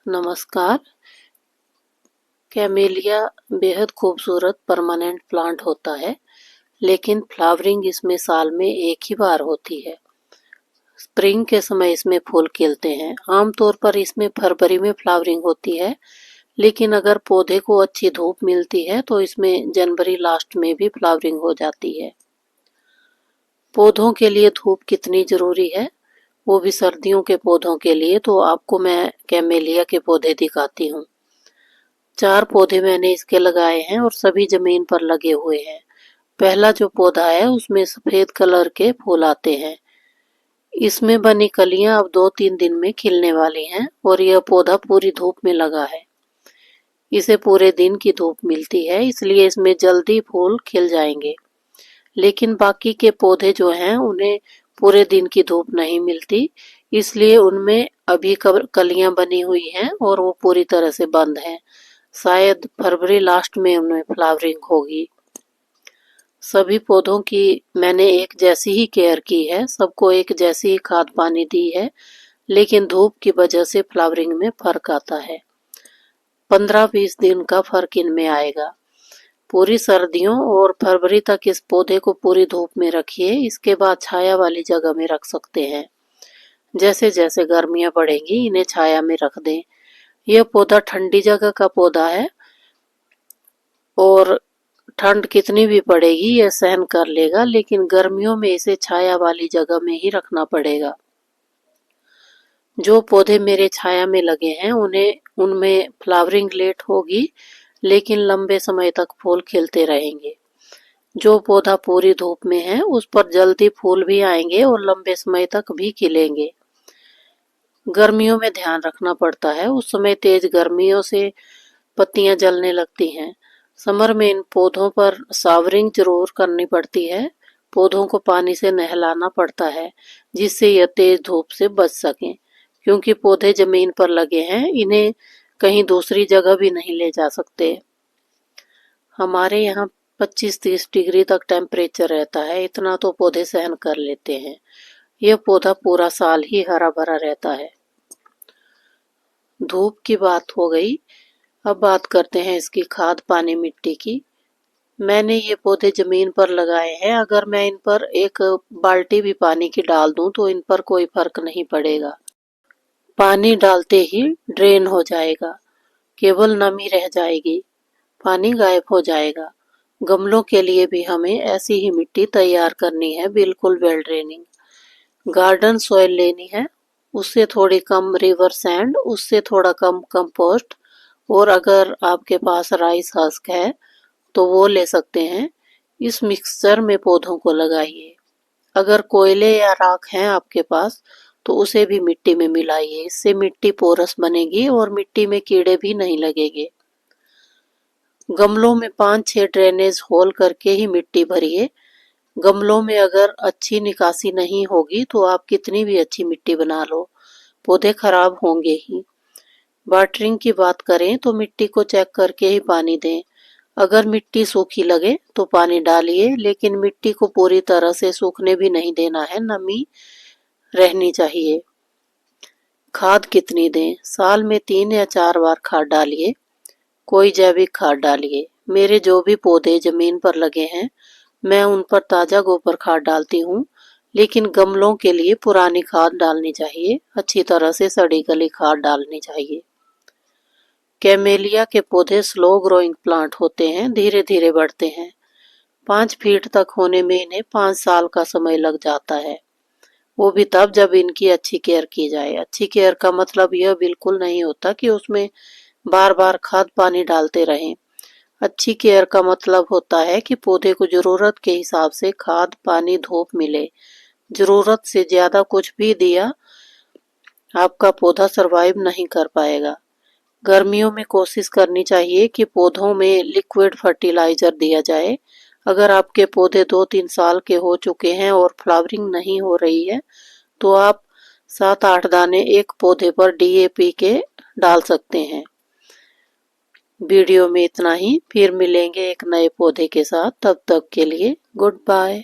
नमस्कार। कैमेलिया बेहद खूबसूरत परमानेंट प्लांट होता है, लेकिन फ्लावरिंग इसमें साल में एक ही बार होती है। स्प्रिंग के समय इसमें फूल खिलते हैं। आमतौर पर इसमें फरवरी में फ्लावरिंग होती है, लेकिन अगर पौधे को अच्छी धूप मिलती है तो इसमें जनवरी लास्ट में भी फ्लावरिंग हो जाती है। पौधों के लिए धूप कितनी ज़रूरी है, वो भी सर्दियों के पौधों के लिए, तो आपको मैं कैमेलिया के पौधे दिखाती हूँ। 4 पौधे मैंने इसके लगाए हैं और सभी जमीन पर लगे हुए हैं। पहला जो पौधा है उसमें सफ़ेद कलर के फूल आते हैं। इसमें बनी कलियां अब 2-3 दिन में खिलने वाली हैं और यह पौधा पूरी धूप में लगा है। इसे पूरे दिन की धूप मिलती है, इसलिए इसमें जल्दी फूल खिल जाएंगे। लेकिन बाकी के पौधे जो हैं उन्हें पूरे दिन की धूप नहीं मिलती, इसलिए उनमें अभी कलियां बनी हुई हैं और वो पूरी तरह से बंद हैं। शायद फरवरी लास्ट में उनमें फ्लावरिंग होगी। सभी पौधों की मैंने एक जैसी ही केयर की है, सबको एक जैसी ही खाद पानी दी है, लेकिन धूप की वजह से फ्लावरिंग में फर्क आता है। 15-20 दिन का फर्क इनमें आएगा। पूरी सर्दियों और फरवरी तक इस पौधे को पूरी धूप में रखिए, इसके बाद छाया वाली जगह में रख सकते हैं। जैसे जैसे गर्मियां बढ़ेंगी इन्हें छाया में रख दें। यह पौधा ठंडी जगह का पौधा है और ठंड कितनी भी पड़ेगी यह सहन कर लेगा, लेकिन गर्मियों में इसे छाया वाली जगह में ही रखना पड़ेगा। जो पौधे मेरे छाया में लगे हैं उनमें फ्लावरिंग लेट होगी, लेकिन लंबे समय तक फूल खिलते रहेंगे। जो पौधा पूरी धूप में है उस पर जल्दी फूल भी आएंगे और लंबे समय तक भी खिलेंगे। गर्मियों में ध्यान रखना पड़ता है, उस समय तेज गर्मियों से पत्तियां जलने लगती हैं। समर में इन पौधों पर सावरिंग जरूर करनी पड़ती है। पौधों को पानी से नहलाना पड़ता है, जिससे यह तेज धूप से बच सकें। क्योंकि पौधे जमीन पर लगे हैं, इन्हें कहीं दूसरी जगह भी नहीं ले जा सकते। हमारे यहाँ 25-30 डिग्री तक टेम्परेचर रहता है, इतना तो पौधे सहन कर लेते हैं। यह पौधा पूरा साल ही हरा भरा रहता है। धूप की बात हो गई, अब बात करते हैं इसकी खाद पानी मिट्टी की। मैंने ये पौधे जमीन पर लगाए हैं, अगर मैं इन पर एक बाल्टी भी पानी की डाल दूं तो इन पर कोई फर्क नहीं पड़ेगा। पानी डालते ही ड्रेन हो जाएगा, केवल नमी रह जाएगी, पानी गायब हो जाएगा। गमलों के लिए भी हमें ऐसी ही मिट्टी तैयार करनी है, बिल्कुल वेल ड्रेनिंग। गार्डन सॉइल लेनी है, उससे थोड़ी कम रिवर सैंड, उससे थोड़ा कम कंपोस्ट, और अगर आपके पास राइस हस्क है तो वो ले सकते हैं। इस मिक्सचर में पौधों को लगाइए। अगर कोयले या राख हैं आपके पास तो उसे भी मिट्टी में मिलाइए, इससे मिट्टी पोरस बनेगी और मिट्टी में कीड़े भी नहीं लगेंगे। गमलों में 5-6 ड्रेनेज होल करके ही मिट्टी भरिए। गमलों में अगर अच्छी निकासी नहीं होगी तो आप कितनी भी अच्छी मिट्टी बना लो, पौधे खराब होंगे ही। वाटरिंग की बात करें तो मिट्टी को चेक करके ही पानी दें। अगर मिट्टी सूखी लगे तो पानी डालिए, लेकिन मिट्टी को पूरी तरह से सूखने भी नहीं देना है, नमी रहनी चाहिए। खाद कितनी दें? साल में 3 या 4 बार खाद डालिए। कोई जैविक खाद डालिए। मेरे जो भी पौधे जमीन पर लगे हैं मैं उन पर ताज़ा गोबर खाद डालती हूँ, लेकिन गमलों के लिए पुरानी खाद डालनी चाहिए, अच्छी तरह से सड़ी गली खाद डालनी चाहिए। कैमेलिया के पौधे स्लो ग्रोइंग प्लांट होते हैं, धीरे धीरे बढ़ते हैं। 5 फीट तक होने में इन्हें 5 साल का समय लग जाता है, वो भी तब जब इनकी अच्छी केयर की जाए। अच्छी केयर का मतलब यह बिल्कुल नहीं होता कि उसमें बार बार खाद पानी डालते रहें। अच्छी केयर का मतलब होता है कि पौधे को जरूरत के हिसाब से खाद पानी धूप मिले। जरूरत से ज्यादा कुछ भी दिया आपका पौधा सरवाइव नहीं कर पाएगा। गर्मियों में कोशिश करनी चाहिए कि पौधों में लिक्विड फर्टिलाइजर दिया जाए। अगर आपके पौधे 2-3 साल के हो चुके हैं और फ्लावरिंग नहीं हो रही है तो आप 7-8 दाने एक पौधे पर DAP के डाल सकते हैं। वीडियो में इतना ही, फिर मिलेंगे एक नए पौधे के साथ। तब तक के लिए गुड बाय।